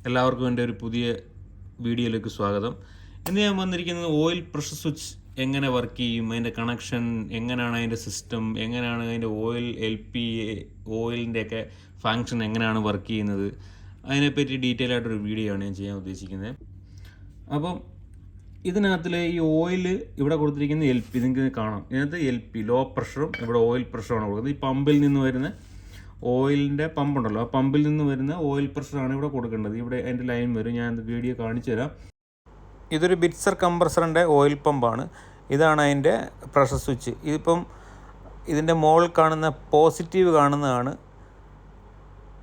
എല്ലാവർക്കും എൻ്റെ ഒരു പുതിയ വീഡിയോയിലേക്ക് സ്വാഗതം. ഇന്ന് ഞാൻ വന്നിരിക്കുന്നത് ഓയിൽ പ്രഷർ സ്വിച്ച് എങ്ങനെ വർക്ക് ചെയ്യും, അതിൻ്റെ കണക്ഷൻ എങ്ങനെയാണ്, അതിൻ്റെ സിസ്റ്റം എങ്ങനെയാണ്, അതിൻ്റെ ഓയിൽ ഓയിലിൻ്റെയൊക്കെ ഫങ്ഷൻ എങ്ങനെയാണ് വർക്ക് ചെയ്യുന്നത്, അതിനെപ്പറ്റി ഡീറ്റെയിൽ ആയിട്ടൊരു വീഡിയോ ആണ് ഞാൻ ചെയ്യാൻ ഉദ്ദേശിക്കുന്നത്. അപ്പം ഇതിനകത്തിൽ ഈ ഓയിൽ ഇവിടെ കൊടുത്തിരിക്കുന്ന നിങ്ങൾക്ക് കാണാം. ഇതിനകത്ത് ലോ പ്രഷറും ഇവിടെ ഓയിൽ പ്രഷറുമാണ് കൊടുക്കുന്നത്. ഈ പമ്പിൽ നിന്ന് വരുന്ന ഓയിലിൻ്റെ പമ്പുണ്ടല്ലോ, ആ പമ്പിൽ നിന്ന് വരുന്ന ഓയിൽ പ്രഷറാണ് ഇവിടെ കൊടുക്കേണ്ടത്. ഇവിടെ അതിൻ്റെ ലൈൻ വരും, ഞാൻ വീഡിയോ കാണിച്ചു തരാം. ഇതൊരു ബിറ്റ്സർ കംപ്രസറിൻ്റെ ഓയിൽ പമ്പാണ്. ഇതാണ് അതിൻ്റെ പ്രഷർ സ്വിച്ച്. ഇതിപ്പം ഇതിൻ്റെ മുകളിൽ കാണുന്ന പോസിറ്റീവ് കാണുന്നതാണ്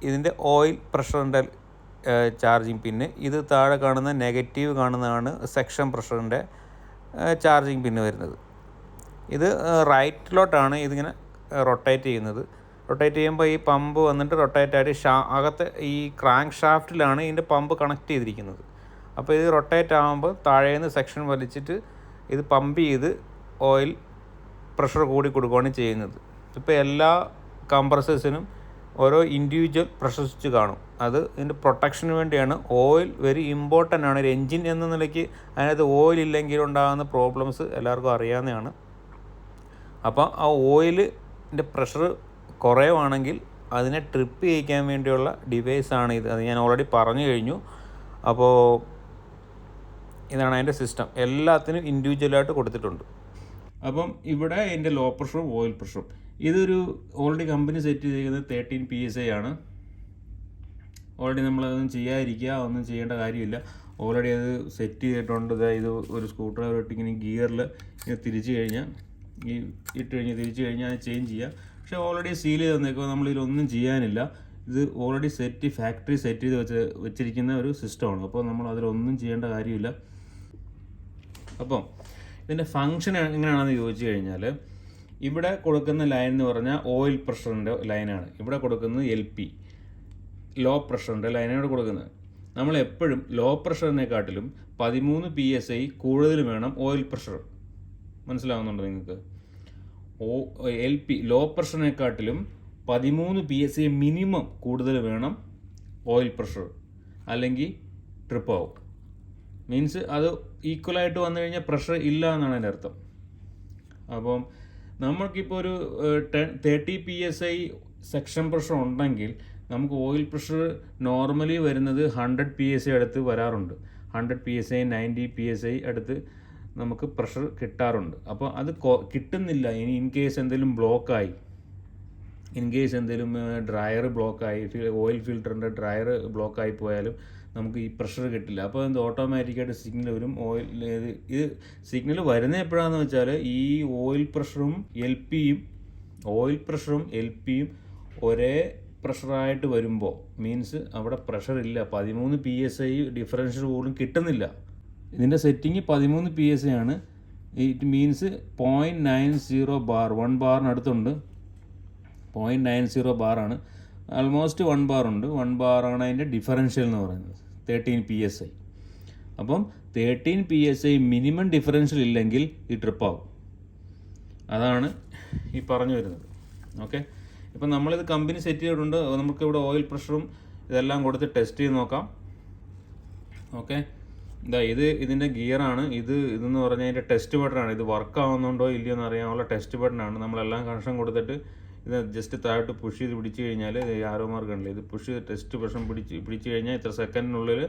ഇതിൻ്റെ ഓയിൽ പ്രഷറിൻ്റെ ചാർജിങ് പിന്ന്. ഇത് താഴെ കാണുന്ന നെഗറ്റീവ് കാണുന്നതാണ് സെക്ഷൻ പ്രഷറിൻ്റെ ചാർജിങ് പിന്ന് വരുന്നത്. ഇത് റൈറ്റിലോട്ടാണ് ഇതിങ്ങനെ റൊട്ടേറ്റ് ചെയ്യുന്നത്. റൊട്ടേറ്റ് ചെയ്യുമ്പോൾ ഈ പമ്പ് വന്നിട്ട് റൊട്ടേറ്റ് ആയിട്ട് അകത്ത് ഈ ക്രാങ്ക് ഷാഫ്റ്റിലാണ് ഇതിൻ്റെ പമ്പ് കണക്ട് ചെയ്തിരിക്കുന്നത്. അപ്പോൾ ഇത് റൊട്ടേറ്റ് ആകുമ്പോൾ താഴേന്ന് സെക്ഷൻ വലിച്ചിട്ട് ഇത് പമ്പ് ചെയ്ത് ഓയിൽ പ്രഷർ കൂടി കൊടുക്കുകയാണ് ചെയ്യുന്നത്. ഇപ്പോൾ എല്ലാ കംപ്രസേഴ്സിനും ഓരോ ഇൻഡിവിജ്വൽ പ്രഷർ സ്വിച്ച് കാണും. അത് ഇതിൻ്റെ പ്രൊട്ടക്ഷന് വേണ്ടിയാണ്. ഓയിൽ വെരി ഇമ്പോർട്ടൻ്റ് ആണ്. ഒരു എൻജിൻ എന്ന നിലയ്ക്ക് അതിനകത്ത് ഓയിൽ ഇല്ലെങ്കിൽ ഉണ്ടാകുന്ന പ്രോബ്ലംസ് എല്ലാവർക്കും അറിയാവുന്നതാണ്. അപ്പോൾ ആ ഓയിലിൻ്റെ പ്രഷർ കുറവാണെങ്കിൽ അതിനെ ട്രിപ്പ് ചെയ്യിക്കാൻ വേണ്ടിയുള്ള ഡിവൈസാണ് ഇത്. അത് ഞാൻ ഓൾറെഡി പറഞ്ഞു കഴിഞ്ഞു. അപ്പോൾ ഇതാണ് അതിൻ്റെ സിസ്റ്റം. എല്ലാത്തിനും ഇൻഡിവിജ്വലായിട്ട് കൊടുത്തിട്ടുണ്ട്. അപ്പം ഇവിടെ എൻ്റെ ലോ പ്രഷറും ഓയിൽ പ്രഷറും ഇതൊരു ഓൾറെഡി കമ്പനി സെറ്റ് ചെയ്തിരിക്കുന്നത് 13 PSI ആണ്. ഓൾറെഡി നമ്മളതൊന്നും ചെയ്യാതിരിക്കുക, ഒന്നും ചെയ്യേണ്ട കാര്യമില്ല. ഓൾറെഡി അത് സെറ്റ് ചെയ്തിട്ടുണ്ട്. ഇത് ഒരു സ്ക്രൂ ഡ്രൈവർ ഇട്ട് ഇങ്ങനെ ഗിയറിൽ ഇങ്ങനെ തിരിച്ചു കഴിഞ്ഞാൽ തിരിച്ചു കഴിഞ്ഞാൽ അത് ചേഞ്ച് ചെയ്യുക. പക്ഷേ ഓൾറെഡി സീൽ ചെയ്ത് തന്നേക്കുക, നമ്മളിതിലൊന്നും ചെയ്യാനില്ല. ഇത് ഓൾറെഡി ഫാക്ടറി സെറ്റ് ചെയ്ത് വെച്ചിരിക്കുന്ന ഒരു സിസ്റ്റമാണ്. അപ്പോൾ നമ്മൾ അതിലൊന്നും ചെയ്യേണ്ട കാര്യമില്ല. അപ്പം ഇതിൻ്റെ ഫങ്ഷൻ എങ്ങനെയാണെന്ന് ചോദിച്ചു കഴിഞ്ഞാൽ, ഇവിടെ കൊടുക്കുന്ന ലൈൻ എന്ന് പറഞ്ഞാൽ ഓയിൽ പ്രഷറിൻ്റെ ലൈനാണ്. ഇവിടെ കൊടുക്കുന്നത് LP ലോ പ്രഷറിൻ്റെ ലൈനാണ് കൊടുക്കുന്നത്. നമ്മൾ എപ്പോഴും ലോ പ്രഷറിനെക്കാട്ടിലും 13 PSI കൂടുതൽ വേണം ഓയിൽ പ്രഷർ. മനസ്സിലാവുന്നുണ്ടോ നിങ്ങൾക്ക്? LP ലോ പ്രഷറിനെക്കാട്ടിലും 13 PSI മിനിമം കൂടുതൽ വേണം ഓയിൽ പ്രഷർ, അല്ലെങ്കിൽ ട്രിപ്പ് ആവും. മീൻസ് അത് ഈക്വലായിട്ട് വന്നു കഴിഞ്ഞാൽ പ്രഷർ ഇല്ല എന്നാണ് അതിൻ്റെ അർത്ഥം. അപ്പം നമുക്കിപ്പോൾ ഒരു 30 PSI സെക്ഷൻ പ്രഷർ ഉണ്ടെങ്കിൽ നമുക്ക് ഓയിൽ പ്രഷർ നോർമലി വരുന്നത് 100 PSI അടുത്ത് വരാറുണ്ട്. 100 PSI 90 PSI അടുത്ത് നമുക്ക് പ്രഷർ കിട്ടാറുണ്ട്. അപ്പോൾ അത് കിട്ടുന്നില്ല. ഇനി ഇൻ കേസ് എന്തെങ്കിലും ബ്ലോക്കായി, ഡ്രയർ ബ്ലോക്കായി, ഓയിൽ ഫിൽറ്ററിൻ്റെ ഡ്രയർ ബ്ലോക്കായി പോയാലും നമുക്ക് ഈ പ്രഷർ കിട്ടില്ല. അപ്പോൾ എന്ത് ഓട്ടോമാറ്റിക്കായിട്ട് സിഗ്നൽ വരും. ഇത് സിഗ്നൽ വരുന്നത് എപ്പോഴാണെന്ന് വെച്ചാൽ ഈ ഓയിൽ പ്രഷറും എൽ പിയും ഒരേ പ്രഷറായിട്ട് വരുമ്പോൾ, മീൻസ് അവിടെ പ്രഷർ ഇല്ല. 13 PSI ഡിഫറൻഷ്യൽ പോലും കിട്ടുന്നില്ല. ഇതിൻ്റെ സെറ്റിങ് 13 PSI ആണ്. It means 0.90 bar, 1 ബാറിനടുത്തുണ്ട്. 0.90 ബാറാണ്. ആൾമോസ്റ്റ് 1 ബാറുണ്ട്. 1 ബാറാണ് അതിൻ്റെ ഡിഫറൻഷ്യൽ എന്ന് പറയുന്നത്, 13 PSI. അപ്പം 13 PSI മിനിമം ഡിഫറൻഷ്യൽ ഇല്ലെങ്കിൽ ഈ ട്രിപ്പ് ആവും. അതാണ് ഈ പറഞ്ഞു വരുന്നത്. ഓക്കെ, ഇപ്പം നമ്മളിത് കമ്പനി സെറ്റ് ചെയ്തിട്ടുണ്ട്. നമുക്കിവിടെ ഓയിൽ പ്രഷറും ഇതെല്ലാം കൊടുത്ത് ടെസ്റ്റ് ചെയ്ത് നോക്കാം. ഓക്കെ, ഇതിൻ്റെ ഗിയറാണ്. ഇതെന്ന് പറഞ്ഞാൽ ഇതിൻ്റെ ടെസ്റ്റ് ബട്ടണാണ്. ഇത് വർക്ക് ആവുന്നുണ്ടോ ഇല്ലയോ എന്ന് അറിയാനുള്ള ടെസ്റ്റ് ബട്ടണാണ്. നമ്മളെല്ലാം കണക്ഷൻ കൊടുത്തിട്ട് ഇത് ജസ്റ്റ് താഴോട്ട് പുഷ് ചെയ്ത് പിടിച്ച് കഴിഞ്ഞാൽ ആരോ മാർക്ക് ഉണ്ടല്ലോ, ഇത് പുഷ് ചെയ്ത് ടെസ്റ്റ് പ്രഷർ പിടിച്ച് കഴിഞ്ഞാൽ ഇത്ര സെക്കൻഡിനുള്ളിൽ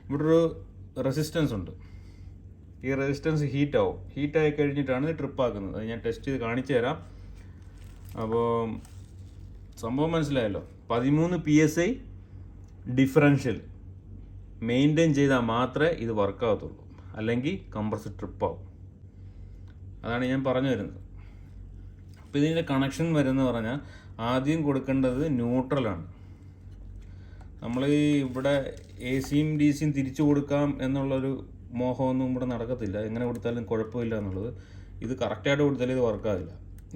ഇവിടെ ഒരു റെസിസ്റ്റൻസ് ഉണ്ട്. ഈ റെസിസ്റ്റൻസ് ഹീറ്റായി കഴിഞ്ഞിട്ടാണ് ഇത് ട്രിപ്പ് ആക്കുന്നത്. അത് ഞാൻ ടെസ്റ്റ് ചെയ്ത് കാണിച്ചു തരാം. അപ്പോൾ സംഭവം മനസ്സിലായല്ലോ. 13 PSI ഡിഫറൻഷ്യൽ മെയിൻറ്റെയിൻ ചെയ്താൽ മാത്രമേ ഇത് വർക്കാകത്തുള്ളൂ, അല്ലെങ്കിൽ കംപ്രസർ ട്രിപ്പാവും. അതാണ് ഞാൻ പറഞ്ഞു വരുന്നത്. അപ്പോൾ ഇതിൻ്റെ കണക്ഷൻ വരുന്നത് പറഞ്ഞാൽ ആദ്യം കൊടുക്കേണ്ടത് ന്യൂട്രലാണ്. നമ്മൾ ഇവിടെ AC-യും DC-യും തിരിച്ചു കൊടുക്കാം എന്നുള്ളൊരു മോഹമൊന്നും ഇവിടെ നടക്കത്തില്ല. എങ്ങനെ കൊടുത്താലും കുഴപ്പമില്ല എന്നുള്ളത്. ഇത് കറക്റ്റായിട്ട് കൊടുത്താലും ഇത് വർക്കാവില്ല.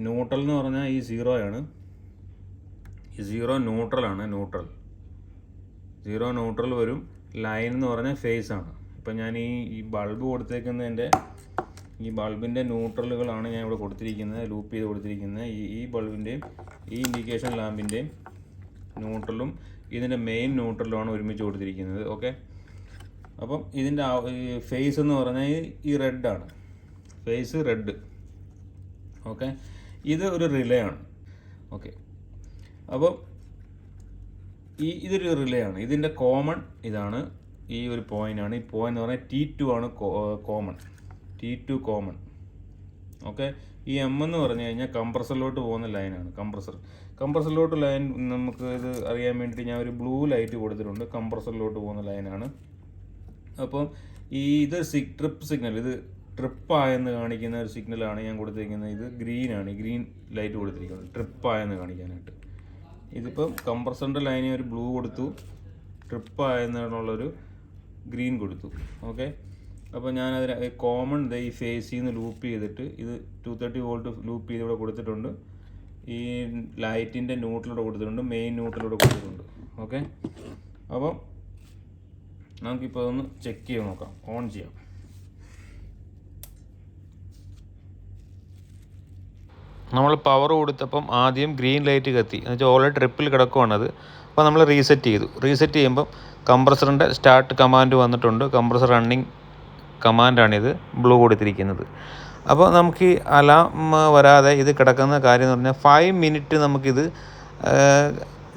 ന്യൂട്രൽ എന്ന് പറഞ്ഞാൽ ഈ 0 ആണ്. ഈ 0 ന്യൂട്രലാണ്. സീറോ ന്യൂട്രൽ വരും. ലൈൻ എന്ന് പറഞ്ഞാൽ ഫേസ് ആണ്. ഇപ്പം ഞാൻ ഈ ബൾബ് കൊടുത്തേക്കുന്നതിൻ്റെ ഈ ബൾബിൻ്റെ ന്യൂട്രലുകളാണ് ഞാൻ ഇവിടെ കൊടുത്തിരിക്കുന്നത്, ലൂപ്പ് ചെയ്ത് കൊടുത്തിരിക്കുന്നത്. ഈ ബൾബിൻ്റെയും ഈ ഇൻഡിക്കേഷൻ ലാമ്പിൻ്റെയും ന്യൂട്രലും ഇതിൻ്റെ മെയിൻ ന്യൂട്രലുമാണ് ഒരുമിച്ച് കൊടുത്തിരിക്കുന്നത്. ഓക്കെ, അപ്പം ഇതിൻ്റെ ഫേസ് എന്ന് പറഞ്ഞാൽ ഈ റെഡാണ്, ഫേസ് റെഡ്. ഓക്കെ, ഇത് ഒരു റിലേ ആണ്. ഓക്കെ, അപ്പം ഇതൊരു റിലേ ആണ്. ഇതിൻ്റെ കോമൺ ഇതാണ്, ഈ ഒരു പോയിൻ്റാണ്. ഈ പോയിന്റ് എന്ന് പറഞ്ഞാൽ T2 ആണ് കോമൺ, T2 കോമൺ. ഓക്കെ, ഈ M എന്ന് പറഞ്ഞു കഴിഞ്ഞാൽ കംപ്രസറിലോട്ട് പോകുന്ന ലൈനാണ്. കംപ്രസറിലോട്ട് ലൈൻ നമുക്ക് ഇത് അറിയാൻ വേണ്ടിയിട്ട് ഞാൻ ഒരു ബ്ലൂ ലൈറ്റ് കൊടുത്തിട്ടുണ്ട്. കംപ്രസറിലോട്ട് പോകുന്ന ലൈനാണ്. അപ്പം ഇത് ട്രിപ്പ് സിഗ്നൽ, ഇത് ട്രിപ്പായെന്ന് കാണിക്കുന്ന ഒരു സിഗ്നലാണ് ഞാൻ കൊടുത്തിരിക്കുന്നത്. ഇത് ഗ്രീനാണ്, ഗ്രീൻ ലൈറ്റ് കൊടുത്തിരിക്കുന്നത് ട്രിപ്പായെന്ന് കാണിക്കാനായിട്ട്. ഇതിപ്പം കംപ്രസറിൻ്റെ ലൈനിൽ ഒരു ബ്ലൂ കൊടുത്തു, ട്രിപ്പായെന്നുള്ളൊരു ഗ്രീൻ കൊടുത്തു. ഓക്കെ, അപ്പോൾ ഞാനതിന് കോമൺ ഈ ഫേസിൽ നിന്ന് ലൂപ്പ് ചെയ്തിട്ട് ഇത് 230 വോൾട്ട് ലൂപ്പ് ചെയ്ത് ഇവിടെ കൊടുത്തിട്ടുണ്ട്. ഈ ലൈറ്റിൻ്റെ ന്യൂട്രലൂടെ കൊടുത്തിട്ടുണ്ട്, മെയിൻ ന്യൂട്രലൂടെ കൊടുത്തിട്ടുണ്ട്. ഓക്കെ, അപ്പം നമുക്കിപ്പോൾ ഒന്ന് ചെക്ക് ചെയ്ത് നോക്കാം, ഓൺ ചെയ്യാം. നമ്മൾ പവർ കൊടുത്തപ്പം ആദ്യം ഗ്രീൻ ലൈറ്റ് കത്തി, എന്ന് വെച്ചാൽ ഓൾറെഡി ട്രിപ്പിൽ കിടക്കുവാണത്. അപ്പോൾ നമ്മൾ റീസെറ്റ് ചെയ്തു. റീസെറ്റ് ചെയ്യുമ്പം കംപ്രസറിൻ്റെ സ്റ്റാർട്ട് കമാൻഡ് വന്നിട്ടുണ്ട്. കംപ്രസർ റണ്ണിങ് കമാൻഡാണിത്, ബ്ലൂ കൊടുത്തിരിക്കുന്നത്. അപ്പോൾ നമുക്ക് ഈ അലാം വരാതെ ഇത് കിടക്കുന്ന കാര്യം എന്ന് പറഞ്ഞാൽ 5 മിനിറ്റ് നമുക്കിത്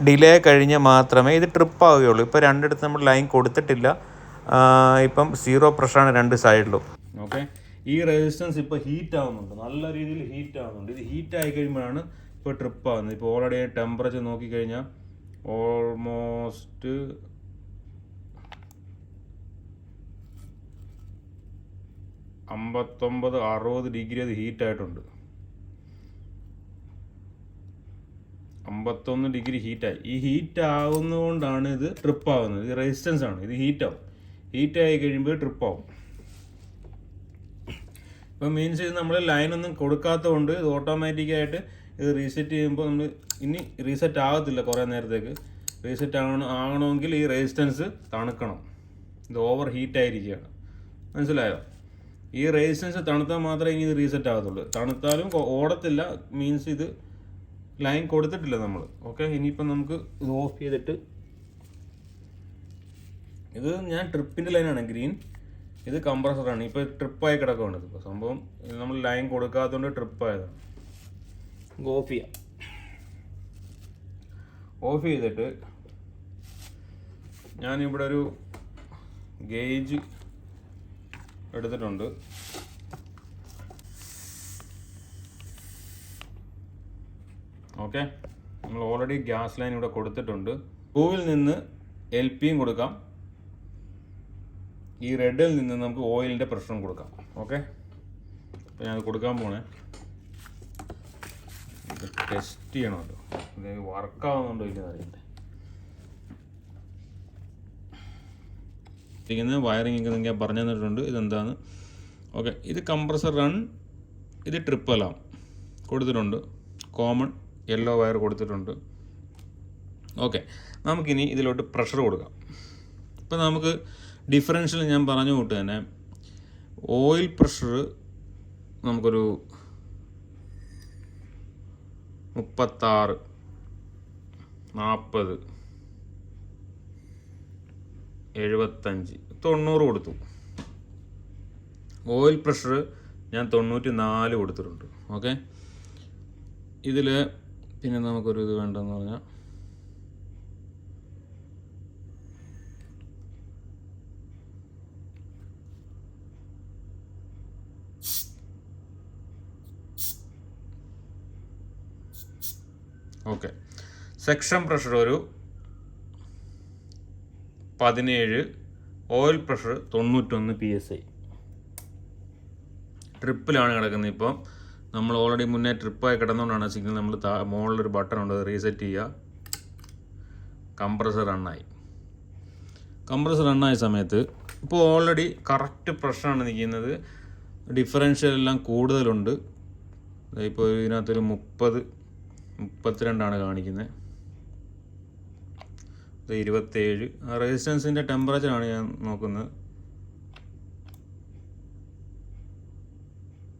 ഡിലേ കഴിഞ്ഞ് മാത്രമേ ഇത് ട്രിപ്പ് ആവുകയുള്ളൂ. ഇപ്പോൾ രണ്ടിടത്ത് നമ്മൾ ലൈൻ കൊടുത്തിട്ടില്ല, ഇപ്പം 0 പ്രഷറാണ് രണ്ട് സൈഡിലും. ഓക്കെ, ഈ റെസിസ്റ്റൻസ് ഇപ്പോൾ ഹീറ്റ് ആവുന്നുണ്ട്, നല്ല രീതിയിൽ ഹീറ്റ് ആവുന്നുണ്ട്. ഇത് ഹീറ്റ് ആയി കഴിയുമ്പോഴാണ് ഇപ്പോൾ ട്രിപ്പ് ആവുന്നത്. ഇപ്പോൾ ഓൾറെഡി ടെമ്പറേച്ചർ നോക്കിക്കഴിഞ്ഞാൽ ഓൾമോസ്റ്റ് 59-60 ഡിഗ്രി അത് ഹീറ്റായിട്ടുണ്ട്. 51 ഡിഗ്രി ഹീറ്റായി. ഈ ഹീറ്റ് ആവുന്നതുകൊണ്ടാണ് ഇത് ട്രിപ്പ് ആവുന്നത്. ഇത് റെസിസ്റ്റൻസ് ആണ്, ഇത് ഹീറ്റാവും. ഹീറ്റായി കഴിയുമ്പോൾ ട്രിപ്പ് ആവും. ഇപ്പം മീൻസ് ഇത് നമ്മൾ ലൈനൊന്നും കൊടുക്കാത്തതുകൊണ്ട് ഇത് ഓട്ടോമാറ്റിക്കായിട്ട് ഇത് റീസെറ്റ് ചെയ്യുമ്പോൾ നമ്മൾ ഇനി റീസെറ്റ് ആകത്തില്ല. കുറേ നേരത്തേക്ക് റീസെറ്റ് ആകണമെങ്കിൽ ഈ റെസിസ്റ്റൻസ് തണുക്കണം. ഇത് ഓവർ ഹീറ്റായിരിക്കുകയാണ്, മനസ്സിലായോ? ഈ റെസിസ്റ്റൻസ് തണുത്താൽ മാത്രമേ ഇനി ഇത് റീസെറ്റ് ആകത്തുള്ളൂ. തണുത്താലും ഓടത്തില്ല, മീൻസ് ഇത് ലൈൻ കൊടുത്തിട്ടില്ല നമ്മൾ. ഓക്കെ, ഇനിയിപ്പം നമുക്ക് ഇത് ഓഫ് ചെയ്തിട്ട്, ഇത് ഞാൻ ട്രിപ്പിൻ്റെ ലൈനാണ് ഗ്രീൻ, ഇത് കംപ്രസറാണ്. ഇപ്പോൾ ട്രിപ്പായി കിടക്കുകയാണ്. ഇതിപ്പോൾ സംഭവം നമ്മൾ ലൈൻ കൊടുക്കാത്തതുകൊണ്ട് ട്രിപ്പായതാണ്. ഓഫ് ചെയ്യാം. ഓഫ് ചെയ്തിട്ട് ഞാനിവിടെ ഒരു ഗേജ് എടുത്തിട്ടുണ്ട്. ഓക്കെ, നമ്മൾ ഓൾറെഡി ഗ്യാസ് ലൈൻ ഇവിടെ കൊടുത്തിട്ടുണ്ട്. ബ്ലൂവിൽ നിന്ന് LPയും കൊടുക്കാം, ഈ റെഡിൽ നിന്ന് നമുക്ക് ഓയിലിൻ്റെ പ്രഷറും കൊടുക്കാം. ഓക്കെ, അപ്പോൾ ഞാൻ കൊടുക്കാൻ പോണേ. ഇത് ടെസ്റ്റ് ചെയ്യണമല്ലോ, ഇത് വർക്കാവുന്നുണ്ടോ ഇല്ലെന്ന് അറിയണ്ടേ. വയറിംഗ് ഒക്കെ ഞാൻ പറഞ്ഞു തന്നിട്ടുണ്ട് ഇതെന്താണ്. ഓക്കെ, ഇത് കംപ്രസർ റൺ, ഇത് ട്രിപ്പ് അലാം കൊടുത്തിട്ടുണ്ട്, കോമൺ യെല്ലോ വയർ കൊടുത്തിട്ടുണ്ട്. ഓക്കെ, നമുക്കിനി ഇതിലോട്ട് പ്രഷർ കൊടുക്കാം. ഇപ്പം നമുക്ക് ഡിഫറൻഷ്യൽ ഞാൻ പറഞ്ഞു കൂട്ട് തന്നെ ഓയിൽ പ്രഷർ നമുക്കൊരു 36, 40, 75, 90 കൊടുത്തു. ഓയിൽ പ്രഷർ ഞാൻ 94 കൊടുത്തിട്ടുണ്ട്. ഓക്കെ, ഇതിൽ പിന്നെ നമുക്കൊരു ഇത് വേണ്ടെന്ന് പറഞ്ഞാൽ ഓക്കെ, സെക്ഷൻ പ്രഷർ ഒരു 17, ഓയിൽ പ്രഷർ 91 PSI. ട്രിപ്പിലാണ് കിടക്കുന്നത്. ഇപ്പം നമ്മൾ ഓൾറെഡി മുന്നേ ട്രിപ്പായി കിടന്നുകൊണ്ടാണ് സിഗ്നൽ നമ്മൾ മുകളിലൊരു ബട്ടൺ ഉണ്ട്, റീസെറ്റ് ചെയ്യുക. കംപ്രസർ റണ്ണായി. കംപ്രസർ റണ്ണായ സമയത്ത് ഇപ്പോൾ ഓൾറെഡി കറക്റ്റ് പ്രഷറാണ് നിൽക്കുന്നത്. ഡിഫറൻഷ്യൽ എല്ലാം കൂടുതലുണ്ട്. ഇപ്പോൾ ഇതിനകത്തൊരു 30, 32 കാണിക്കുന്നത്. ഇത് 27. റെസിസ്റ്റൻസിൻ്റെ ടെമ്പറേച്ചറാണ് ഞാൻ നോക്കുന്നത്.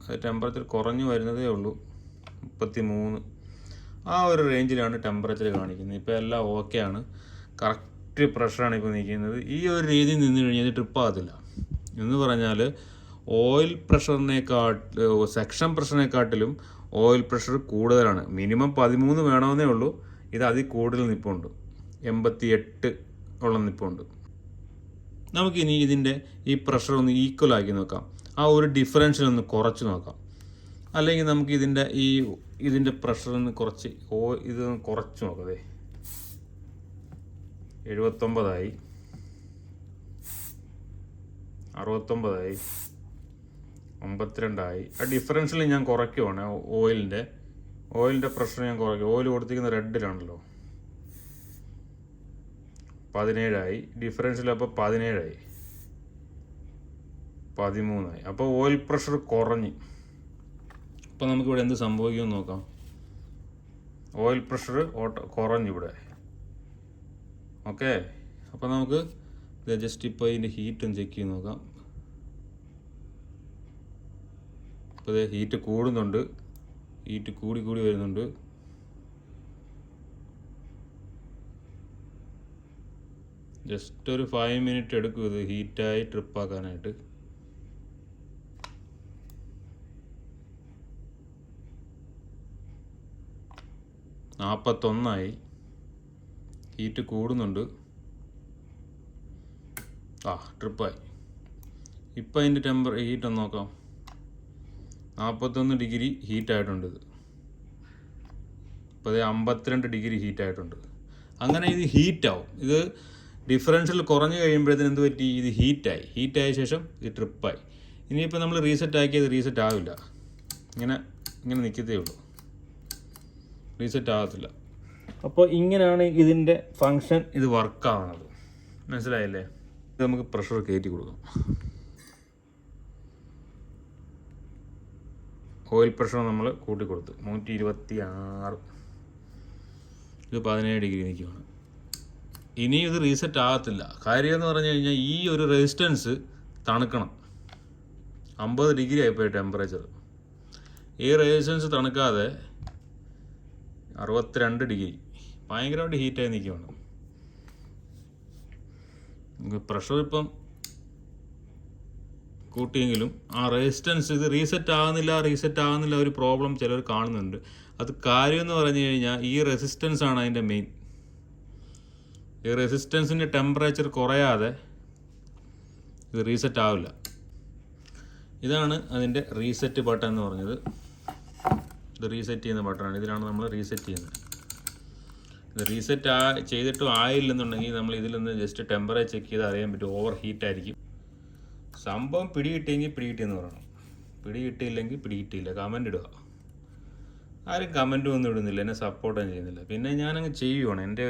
അത് ടെമ്പറേച്ചർ കുറഞ്ഞു വരുന്നതേ ഉള്ളൂ, 33. ആ ഒരു റേഞ്ചിലാണ് ടെമ്പറേച്ചർ കാണിക്കുന്നത്. ഇപ്പോൾ എല്ലാം ഓക്കെ ആണ്. കറക്റ്റ് പ്രഷറാണ് ഇപ്പോൾ നിൽക്കുന്നത്. ഈ ഒരു രീതിയിൽ നിന്ന് കഴിഞ്ഞാൽ ഇത് ട്രിപ്പാകത്തില്ല. എന്ന് പറഞ്ഞാൽ ഓയിൽ സെക്ഷൻ പ്രഷറിനെക്കാട്ടിലും ഓയിൽ പ്രഷർ കൂടുതലാണ്. മിനിമം 13 വേണമെന്നേ ഉള്ളൂ. ഇത് അതിൽ കൂടുതൽ നിൽപ്പുണ്ട്, 88 നിൽപ്പുണ്ട്. നമുക്കിനി ഇതിൻ്റെ ഈ പ്രഷർ ഒന്ന് ഈക്വലാക്കി നോക്കാം. ആ ഒരു ഡിഫറൻഷ്യൽ ഒന്ന് കുറച്ച് നോക്കാം. അല്ലെങ്കിൽ നമുക്ക് ഇതിൻ്റെ പ്രഷറിന് കുറച്ച് ഇതൊന്ന് കുറച്ച് നോക്കാം. 79 69 52. ആ ഡിഫറൻഷ്യൽ ഞാൻ കുറയ്ക്കുവാണ്. ഓയിലിൻ്റെ പ്രഷർ ഞാൻ കുറയ്ക്കും. ഓയിൽ കൊടുത്തിരിക്കുന്ന റെഡിലാണല്ലോ. 17 ഡിഫറൻഷ്യൽ. അപ്പോൾ 17 13. അപ്പോൾ ഓയിൽ പ്രഷർ കുറഞ്ഞ്. അപ്പോൾ നമുക്കിവിടെ എന്ത് സംഭവിക്കുമെന്ന് നോക്കാം. ഓയിൽ പ്രഷർ കുറഞ്ഞിവിടെ. ഓക്കെ. അപ്പോൾ നമുക്ക് ജസ്റ്റ് ഇപ്പോൾ ഇതിൻ്റെ ഹീറ്റ് ഒന്ന് ചെക്ക് ചെയ്ത് നോക്കാം. അപ്പോൾ ഹീറ്റ് കൂടുന്നുണ്ട്, ഹീറ്റ് കൂടി വരുന്നുണ്ട്. ജസ്റ്റ് ഒരു 5 മിനിറ്റ് എടുക്കും ഇത് ഹീറ്റായി ട്രിപ്പാക്കാനായിട്ട്. $41. ഹീറ്റ് കൂടുന്നുണ്ട്. ട്രിപ്പായി. ഇപ്പം അതിൻ്റെ ഹീറ്റ് ഒന്ന് നോക്കാം. 41 ഡിഗ്രി ഹീറ്റായിട്ടുണ്ട് ഇത്. ഇപ്പോൾ അത് 52 ഡിഗ്രി ഹീറ്റായിട്ടുണ്ട്. അങ്ങനെ ഇത് ഹീറ്റാവും. ഇത് ഡിഫറൻഷ്യൽ കുറഞ്ഞ് കഴിയുമ്പോഴത്തേന് എന്ത് പറ്റി, ഇത് ഹീറ്റായ ശേഷം ഇത് ട്രിപ്പായി. ഇനിയിപ്പോൾ നമ്മൾ റീസെറ്റ് ആക്കിയത് റീസെറ്റ് ആവില്ല. ഇങ്ങനെ നിൽക്കത്തേ ഉള്ളൂ, റീസെറ്റ് ആകത്തില്ല. അപ്പോൾ ഇങ്ങനെയാണ് ഇതിൻ്റെ ഫങ്ഷൻ, ഇത് വർക്കാവുന്നത്. മനസ്സിലായില്ലേ? ഇത് നമുക്ക് പ്രഷർ കയറ്റി കൊടുക്കാം. ഓയിൽ പ്രഷർ നമ്മൾ കൂട്ടിക്കൊടുത്ത് 126. ഇത് 17 ഡിഗ്രി നിൽക്കുകയാണ്. ഇനി ഇത് റീസെറ്റ് ആകത്തില്ല. കാര്യം എന്ന് പറഞ്ഞു കഴിഞ്ഞാൽ ഈ ഒരു റെസിസ്റ്റൻസ് തണുക്കണം. 50 ഡിഗ്രി ആയിപ്പോയി ടെമ്പറേച്ചർ. ഈ റെസിസ്റ്റൻസ് തണുക്കാതെ 62 ഡിഗ്രി ഭയങ്കരമായിട്ട് ഹീറ്റായി നിൽക്കുകയാണ്. പ്രഷർ ഇപ്പം കൂട്ടിയെങ്കിലും ആ റെസിസ്റ്റൻസ് ഇത് റീസെറ്റ് ആകുന്നില്ല ഒരു പ്രോബ്ലം ചിലർ കാണുന്നുണ്ട്. അത് കാര്യം എന്ന് പറഞ്ഞു കഴിഞ്ഞാൽ ഈ റെസിസ്റ്റൻസ് ആണ് അതിൻ്റെ മെയിൻ. ഈ റെസിസ്റ്റൻസിൻ്റെ ടെമ്പറേച്ചർ കുറയാതെ ഇത് റീസെറ്റ് ആവില്ല. ഇതാണ് അതിൻ്റെ റീസെറ്റ് ബട്ടൺ എന്ന് പറഞ്ഞത്. ഇത് റീസെറ്റ് ചെയ്യുന്ന ബട്ടണാണ്. ഇതിലാണ് നമ്മൾ റീസെറ്റ് ചെയ്യുന്നത്. ഇത് റീസെറ്റ് ചെയ്തിട്ടും ആയില്ലെന്നുണ്ടെങ്കിൽ നമ്മൾ ഇതിൽ നിന്ന് ജസ്റ്റ് ടെമ്പറേച്ചർ ചെക്ക് ചെയ്ത് അറിയാൻ പറ്റും. ഓവർ ഹീറ്റായിരിക്കും. സംഭവം പിടികിട്ടിയെങ്കിൽ പിടികിട്ടിയെന്ന് പറയണം, പിടികിട്ടിയില്ലെങ്കിൽ പിടികിട്ടിയില്ല. കമൻ്റ് ഇടുക. ആരും കമൻറ്റും ഒന്നും ഇടുന്നില്ല, എന്നെ സപ്പോർട്ടും ചെയ്യുന്നില്ല. പിന്നെ ഞാനങ്ങ് ചെയ്യുവാണ്. എൻ്റെ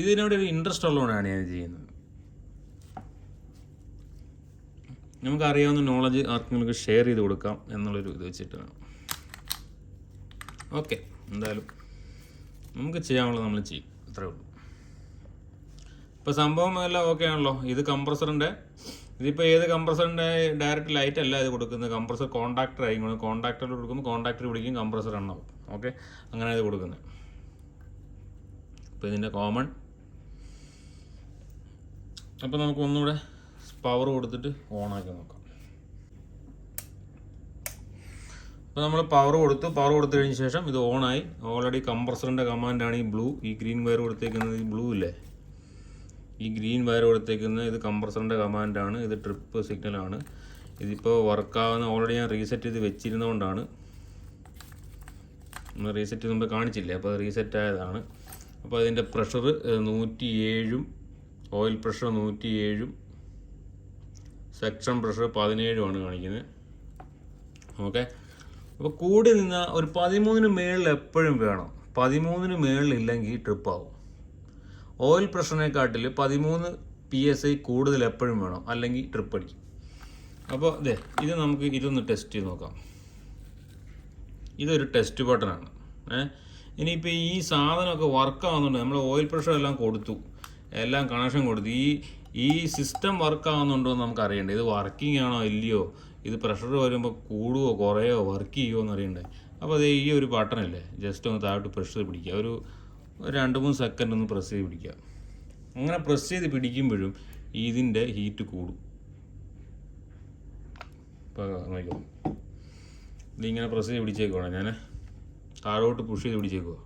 ഇതിനോടൊരു ഇൻട്രസ്റ്റ് ഉള്ളതുകൊണ്ടാണ് ഞാൻ ചെയ്യുന്നത്. നമുക്കറിയാവുന്ന നോളജ് ആർക്കെങ്കിലും ഷെയർ ചെയ്ത് കൊടുക്കാം എന്നുള്ളൊരു ഇത് വെച്ചിട്ടാണ്. ഓക്കെ, എന്തായാലും നമുക്ക് ചെയ്യാനുള്ളത് നമ്മൾ ചെയ്യും, അത്രേ ഉള്ളൂ. ഇപ്പോൾ സംഭവം എല്ലാം ഓക്കെ ആണല്ലോ. ഇത് കംപ്രസറിൻ്റെ, ഇതിപ്പോൾ ഏത് കംപ്രസറിൻ്റെ ഡയറക്റ്റ് ലൈറ്റ് അല്ല ഇത് കൊടുക്കുന്നത്. കംപ്രസർ കോൺടാക്ടർ ആയിരിക്കും. കോൺടാക്ടറിൽ കൊടുക്കുമ്പോൾ കോൺടാക്ടർ പിടിക്കും, കംപ്രസർ എണ്ണാവും. ഓക്കെ, അങ്ങനെ ഇത് കൊടുക്കുന്നത്. അപ്പോൾ ഇതിൻ്റെ കോമൺ. അപ്പോൾ നമുക്ക് ഒന്നുകൂടെ പവർ കൊടുത്തിട്ട് ഓണാക്കി നോക്കാം. അപ്പോൾ നമ്മൾ പവർ കൊടുത്തു കഴിഞ്ഞ ശേഷം ഇത് ഓണായി. ഓൾറെഡി കംപ്രസറിൻ്റെ കമാൻഡാണ് ഈ ബ്ലൂ. ഈ ഗ്രീൻ വയർ കൊടുത്തേക്കുന്നത് ഈ ബ്ലൂ ഇല്ലേ, ഈ ഗ്രീൻ വയർ കൊടുത്തേക്കുന്നത് ഇത് കംപ്രസറിൻ്റെ കമാൻഡാണ്. ഇത് ട്രിപ്പ് സിഗ്നലാണ്. ഇതിപ്പോൾ വർക്കാവുന്ന ഓൾറെഡി ഞാൻ റീസെറ്റ് ചെയ്ത് വെച്ചിരുന്നതുകൊണ്ടാണ്. നമ്മൾ റീസെറ്റ് ചെയ്യുമ്പോൾ കാണിച്ചില്ലേ, അപ്പോൾ അത് റീസെറ്റ് ആയതാണ്. അപ്പോൾ അതിൻ്റെ pressure 107, oil pressure 107, section pressure 17 കാണിക്കുന്നത്. ഓക്കെ, അപ്പോൾ കൂടി നിന്നാൽ ഒരു 13 മേളിൽ എപ്പോഴും വേണം. 13 മേളിലില്ലെങ്കിൽ ട്രിപ്പാവും. ഓയിൽ പ്രഷറിനെക്കാട്ടിൽ 13 PSI കൂടുതൽ എപ്പോഴും വേണം, അല്ലെങ്കിൽ ട്രിപ്പ് അടിക്കും. അപ്പോൾ ഇത് നമുക്ക് ഇതൊന്ന് ടെസ്റ്റ് ചെയ്ത് നോക്കാം. ഇതൊരു ടെസ്റ്റ് ബട്ടണാണ്. ഇനിയിപ്പോൾ ഈ സാധനമൊക്കെ വർക്കാവുന്നുണ്ട്. നമ്മൾ ഓയിൽ പ്രഷർ എല്ലാം കൊടുത്തു, എല്ലാം കണക്ഷൻ കൊടുത്തു. ഈ സിസ്റ്റം വർക്കാവുന്നുണ്ടോ എന്ന് നമുക്ക് അറിയണ്ടേ. ഇത് വർക്കിംഗ് ആണോ ഇല്ലയോ, ഇത് പ്രഷർ വരുമ്പോൾ കൂടുവോ കുറയോ വർക്ക് ചെയ്യുമോ എന്ന് അറിയണ്ടേ. അപ്പോൾ ഈ ഒരു ബട്ടണല്ലേ, ജസ്റ്റ് ഒന്ന് താഴോട്ട് പ്രഷർ പിടിക്കുക. ഒരു ഒരു 2-3 സെക്കൻഡ് ഒന്ന് പ്രസ് ചെയ്ത് പിടിക്കുക. അങ്ങനെ പ്രസ് ചെയ്ത് പിടിക്കുമ്പോഴും ഇതിൻ്റെ ഹീറ്റ് കൂടും. ഇപ്പോൾ നോക്കിക്കോ, ഇതിങ്ങനെ പ്രസ് ചെയ്ത് പിടിച്ചേക്കുവാണ്, ഞാൻ താഴോട്ട് പുഷ് ചെയ്ത് പിടിച്ചേക്കുക.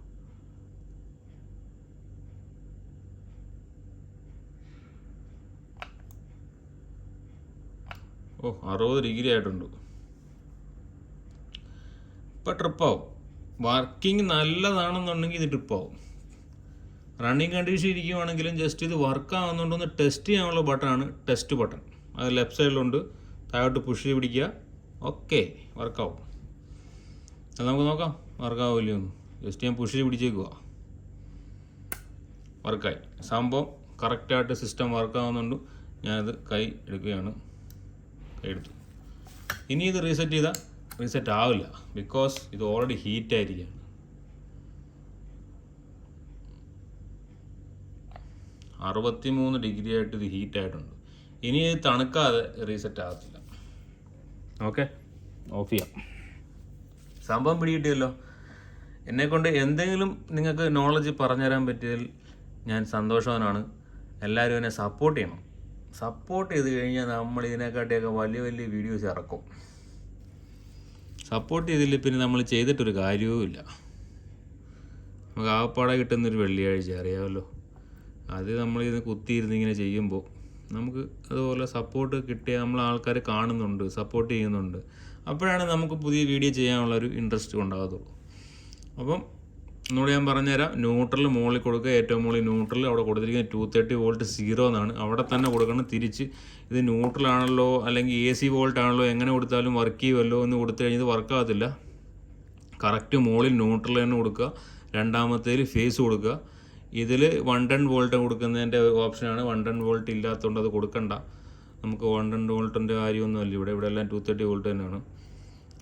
ഓ 60 ഡിഗ്രി ആയിട്ടുണ്ട്. ഇപ്പോൾ ട്രിപ്പാവും. വർക്കിംഗ് നല്ലതാണെന്നുണ്ടെങ്കിൽ ഇത് ട്രിപ്പാവും. റണ്ണിങ് കണ്ടീഷൻ ഇരിക്കുവാണെങ്കിലും ജസ്റ്റ് ഇത് വർക്ക് ആവുന്നുണ്ടോന്ന് ടെസ്റ്റ് ചെയ്യാനുള്ള ബട്ടണാണ് ടെസ്റ്റ് ബട്ടൺ. അത് ലെഫ്റ്റ് സൈഡിലുണ്ട്, താഴോട്ട് പുഷ് ചെയ്ത് പിടിക്കുക. ഓക്കെ, വർക്കാവും. അത് നമുക്ക് നോക്കാം വർക്കാവില്ലേ ഒന്ന്. ജസ്റ്റ് ഞാൻ പുഷ് ചെയ്ത് പിടിച്ചേക്കുക, വർക്കായി. സംഭവം കറക്റ്റായിട്ട് സിസ്റ്റം വർക്കാവുന്നുണ്ട്. ഞാനത് കൈ എടുക്കുകയാണ്, കൈ എടുത്തു. ഇനി ഇത് റീസെറ്റ് ചെയ്താൽ റീസെറ്റ് ആവില്ല, ബിക്കോസ് ഇത് ഓൾറെഡി ഹീറ്റ് ആയിരിക്കുകയാണ്. 63 ഡിഗ്രി ആയിട്ട് ഇത് ഹീറ്റ് ആയിട്ടുണ്ട്. ഇനി ഇത് തണുക്കാതെ റീസെറ്റ് ആകത്തില്ല. ഓക്കെ, ഓഫ് ചെയ്യാം. സംഭവം പിടികിട്ടിയല്ലോ. എന്നെക്കൊണ്ട് എന്തെങ്കിലും നിങ്ങൾക്ക് നോളജ് പറഞ്ഞുതരാൻ പറ്റിയതിൽ ഞാൻ സന്തോഷവാനാണ്. എല്ലാവരും എന്നെ സപ്പോർട്ട് ചെയ്യണം. സപ്പോർട്ട് ചെയ്ത് കഴിഞ്ഞാൽ നമ്മൾ ഇതിനെക്കാട്ടിയൊക്കെ വലിയ വലിയ വീഡിയോസ് ഇറക്കും. സപ്പോർട്ട് ചെയ്തില്ല പിന്നെ നമ്മൾ ചെയ്തിട്ടൊരു കാര്യവുമില്ല. നമുക്ക് ആകപ്പാടെ കിട്ടുന്നൊരു വെള്ളിയാഴ്ച അറിയാമല്ലോ, അത് നമ്മളിത് കുത്തിയിരുന്ന് ഇങ്ങനെ ചെയ്യുമ്പോൾ നമുക്ക് അതുപോലെ സപ്പോർട്ട് കിട്ടിയ നമ്മൾ ആൾക്കാർ കാണുന്നുണ്ട്, സപ്പോർട്ട് ചെയ്യുന്നുണ്ട്. അപ്പോഴാണ് നമുക്ക് പുതിയ വീഡിയോ ചെയ്യാനുള്ളൊരു ഇൻട്രസ്റ്റ് ഉണ്ടാകത്തുള്ളൂ. അപ്പം ഒന്നുകൂടെ ഞാൻ പറഞ്ഞുതരാം. ന്യൂട്രൽ മുകളിൽ കൊടുക്കുക, ഏറ്റവും മുകളിൽ ന്യൂട്രൽ. അവിടെ കൊടുത്തിരിക്കുന്നത് 230 വോൾട്ട് 0 എന്നാണ്, അവിടെ തന്നെ കൊടുക്കണം. തിരിച്ച് ഇത് ന്യൂട്രലാണല്ലോ അല്ലെങ്കിൽ AC വോൾട്ട് ആണല്ലോ, എങ്ങനെ കൊടുത്താലും വർക്ക് ചെയ്യുമല്ലോ എന്ന് കൊടുത്തു കഴിഞ്ഞാൽ വർക്കാകത്തില്ല. കറക്റ്റ് മുകളിൽ ന്യൂട്രൽ തന്നെ കൊടുക്കുക. രണ്ടാമത്തേൽ ഫേസ് കൊടുക്കുക. ഇതിൽ 110 വോൾട്ട് കൊടുക്കുന്നതിൻ്റെ ഓപ്ഷനാണ്. 110 വോൾട്ട് ഇല്ലാത്തതുകൊണ്ട് അത് കൊടുക്കണ്ട. നമുക്ക് 110 വോൾട്ടിൻ്റെ കാര്യമൊന്നുമല്ല ഇവിടെ എല്ലാം 230 വോൾട്ട് തന്നെയാണ്.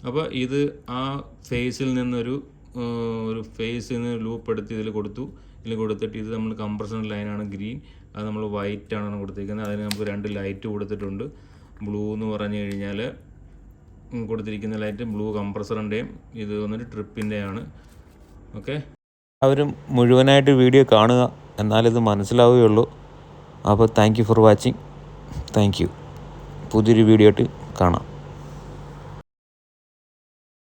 അപ്പോൾ ഇത് ആ ഫേസിൽ നിന്നൊരു ഫേസിൽ നിന്ന് ലൂപ്പ് എടുത്ത് ഇതിൽ കൊടുത്തു. ഇതിൽ കൊടുത്തിട്ട് ഇത് നമ്മൾ കംപ്രസർ ലൈനാണ് ഗ്രീൻ, അത് നമ്മൾ വൈറ്റ് ആണ് കൊടുത്തിരിക്കുന്നത്. അതിന് നമുക്ക് 2 ലൈറ്റ് കൊടുത്തിട്ടുണ്ട്. ബ്ലൂ എന്ന് പറഞ്ഞു കഴിഞ്ഞാൽ കൊടുത്തിരിക്കുന്ന ലൈറ്റ് ബ്ലൂ കംപ്രസറിൻ്റെയും ഇത് വന്നിട്ട് ട്രിപ്പിൻ്റെയാണ്. ഓക്കെ, എല്ലാവരും മുഴുവനായിട്ട് വീഡിയോ കാണുക, എന്നാലിത് മനസ്സിലാവുകയുള്ളൂ. അപ്പോൾ thank you for watching. Thank you. പുതിയൊരു വീഡിയോ ആയിട്ട് കാണാം.